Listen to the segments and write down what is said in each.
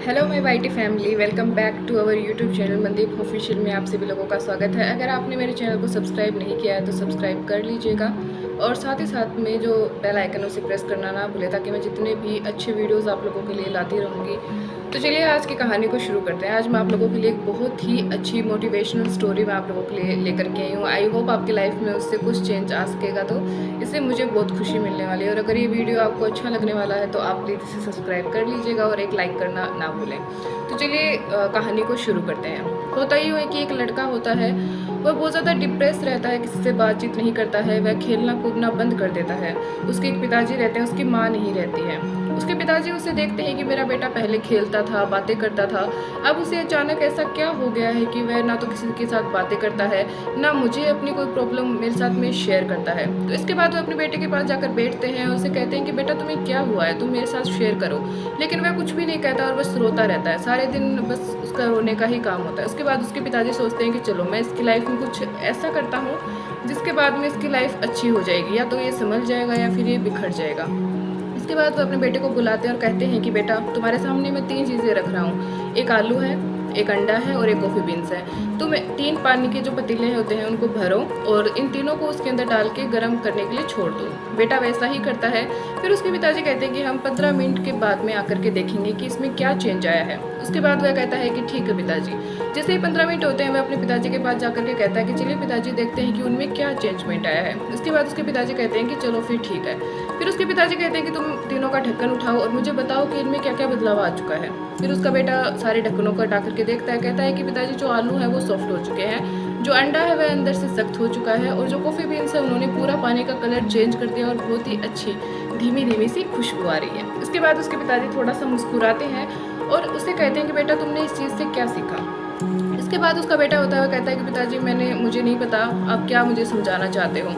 Hello my YT family, welcome back to our YouTube channel Mandeep official में आप सभी लोगों का स्वागत है। अगर आपने मेरे चैनल को सब्सक्राइब नहीं किया है तो सब्सक्राइब कर लीजिएगा और साथ ही साथ में जो बेल आइकन उसे प्रेस करना ना भूलें ताकि मैं जितने भी अच्छे वीडियोस आप लोगों के लिए लाती रहूँगी। तो चलिए आज की कहानी को शुरू करते हैं। आज मैं आप लोगों के लिए एक बहुत ही अच्छी मोटिवेशनल स्टोरी मैं आप लोगों के लिए लेकर के आई हूँ। आई होप आपकी लाइफ में उससे कुछ चेंज आ सकेगा, तो इससे मुझे बहुत खुशी मिलने वाली है। और अगर ये वीडियो आपको अच्छा लगने वाला है तो आप प्लीज़ इसे सब्सक्राइब कर लीजिएगा और एक लाइक करना ना भूलें। तो चलिए कहानी को शुरू करते हैं। होता ही है कि एक लड़का होता है, वह बहुत ज़्यादा डिप्रेस रहता है, किसी से बातचीत नहीं करता है, वह खेलना कूदना बंद कर देता है। उसके एक पिताजी रहते हैं, उसकी माँ नहीं रहती है। उसके पिताजी उसे देखते हैं कि मेरा बेटा पहले खेलता था, बातें करता था, अब उसे अचानक ऐसा क्या हो गया है कि वह ना तो किसी के साथ बातें करता है, ना मुझे अपनी कोई प्रॉब्लम मेरे साथ में शेयर करता है। तो इसके बाद वो अपने बेटे के पास जाकर बैठते हैं और उसे कहते हैं कि बेटा तुम्हें क्या हुआ है, तुम मेरे साथ शेयर करो। लेकिन वह कुछ भी नहीं कहता और बस रोता रहता है, सारे दिन बस उसका रोने का ही काम होता है। उसके बाद उसके पिताजी सोचते हैं कि चलो मैं इसकी लाइफ में कुछ ऐसा करता हूँ जिसके बाद में इसकी लाइफ अच्छी हो जाएगी, या तो ये संभल जाएगा या फिर ये बिखर जाएगा। इसके बाद वो अपने बेटे को बुलाते हैं और कहते हैं कि बेटा तुम्हारे सामने मैं 3 चीज़ें रख रहा हूँ, एक आलू है, एक अंडा है और एक कॉफ़ी बीन्स है। तुम 3 पानी के जो पतीले होते हैं उनको भरो और इन तीनों को उसके अंदर डाल के गर्म करने के लिए छोड़ दो। बेटा वैसा ही करता है। फिर उसके पिताजी कहते हैं कि हम 15 मिनट के बाद में आकर के देखेंगे कि इसमें क्या चेंज आया है। उसके बाद वह कहता है कि ठीक है पिताजी। जैसे ही 15 मिनट होते हैं वह अपने पिताजी के पास जाकर के कहता है कि चलिए पिताजी देखते हैं कि उनमें क्या चेंजमेंट आया है। उसके बाद उसके पिताजी कहते हैं कि चलो फिर ठीक है। फिर उसके पिताजी कहते हैं कि तुम तीनों का ढक्कन उठाओ और मुझे बताओ कि इनमें क्या क्या बदलाव आ चुका है। फिर उसका बेटा सारे ढक्कनों को हटा करके देखता है, कहता है कि पिताजी जो आलू है वो सॉफ्ट हो चुके हैं, जो अंडा है वह अंदर से सख्त हो चुका है और जो कॉफ़ी बीन्स है उन्होंने पूरा पानी का कलर चेंज कर दिया और बहुत ही अच्छी धीमी धीमी सी खुशबू आ रही है। इसके बाद उसके पिताजी थोड़ा सा मुस्कुराते हैं और उसे कहते हैं कि बेटा तुमने इस चीज़ से क्या सीखा। इसके बाद उसका बेटा होता है कहता है कि पिताजी मुझे नहीं पता आप क्या मुझे समझाना चाहते हो।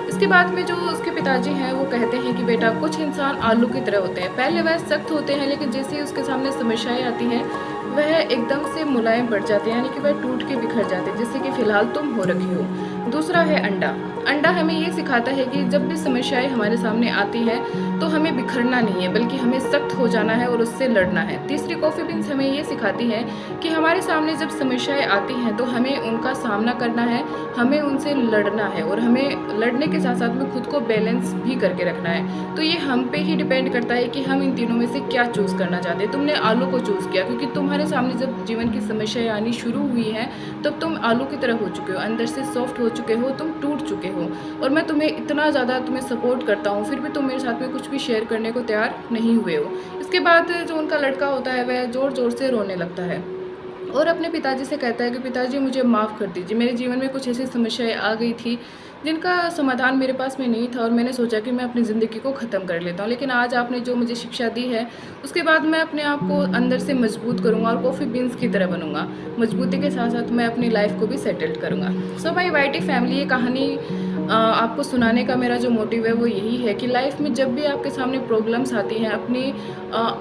इसके बाद में जो उसके पिताजी हैं वो कहते हैं कि बेटा कुछ इंसान आलू की तरह होते हैं, पहले वह सख्त होते हैं लेकिन जैसे ही उसके सामने समस्याएं आती हैं वह एकदम से मुलायम पड़ जाते हैं, यानी कि वह टूट के बिखर जाते हैं, जैसे कि फिलहाल तुम हो रखी हो। दूसरा है अंडा। अंडा हमें ये सिखाता है कि जब भी समस्याएं हमारे सामने आती है तो हमें बिखरना नहीं है बल्कि हमें सख्त हो जाना है और उससे लड़ना है। तीसरी कॉफ़ी बीन्स हमें ये सिखाती है कि हमारे सामने जब समस्याएं आती हैं तो हमें उनका सामना करना है, हमें उनसे लड़ना है और हमें लड़ने के साथ साथ में खुद को बैलेंस भी करके रखना है। तो ये हम पे ही डिपेंड करता है कि हम इन तीनों में से क्या चूज़ करना चाहते हैं। तुमने आलू को चूज़ किया क्योंकि तुम्हारे सामने जब जीवन की समस्याएं आनी शुरू हुई हैं तब तुम आलू की तरह हो चुके हो, अंदर से सॉफ्ट हो चुके हो, तुम टूट चुके हो और मैं तुम्हें इतना ज़्यादा सपोर्ट करता हूँ, फिर भी तुम मेरे साथ में कुछ भी शेयर करने को तैयार नहीं हुए हो। इसके बाद जो उनका लड़का होता है वह ज़ोर ज़ोर से रोने लगता है और अपने पिताजी से कहता है कि पिताजी मुझे माफ़ कर दीजिए, मेरे जीवन में कुछ ऐसी समस्याएं आ गई थी जिनका समाधान मेरे पास में नहीं था और मैंने सोचा कि मैं अपनी ज़िंदगी को ख़त्म कर लेता हूँ, लेकिन आज आपने जो मुझे शिक्षा दी है उसके बाद मैं अपने आप को अंदर से मजबूत करूँगा और कॉफ़ी बीन्स की तरह बनूँगा। मजबूती के साथ साथ मैं अपनी लाइफ को भी सेटल्ड करूँगा। सो माय वाईटी फैमिली, ये कहानी आपको सुनाने का मेरा जो मोटिव है वो यही है कि लाइफ में जब भी आपके सामने प्रॉब्लम्स आती हैं अपनी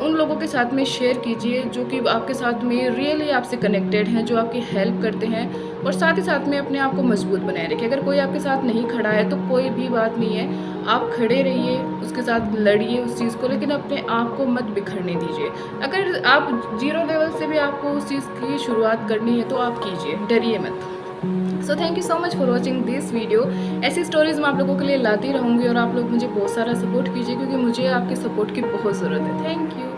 उन लोगों के साथ में शेयर कीजिए जो कि आपके साथ में रियली आपसे कनेक्टेड हैं, जो आपकी हेल्प करते हैं और साथ ही साथ में अपने आप को मजबूत बनाए रखिए। अगर कोई आपके साथ नहीं खड़ा है तो कोई भी बात नहीं है, आप खड़े रहिए, उसके साथ लड़िए उस चीज़ को, लेकिन अपने आप को मत बिखरने दीजिए। अगर आप 0 लेवल से भी आपको उस चीज़ की शुरुआत करनी है तो आप कीजिए, डरिए मत। So thank you so much for watching this video. ऐसी स्टोरीज़ मैं आप लोगों के लिए लाती रहूँगी और आप लोग मुझे बहुत सारा सपोर्ट कीजिए क्योंकि मुझे आपके सपोर्ट की बहुत ज़रूरत है। Thank you.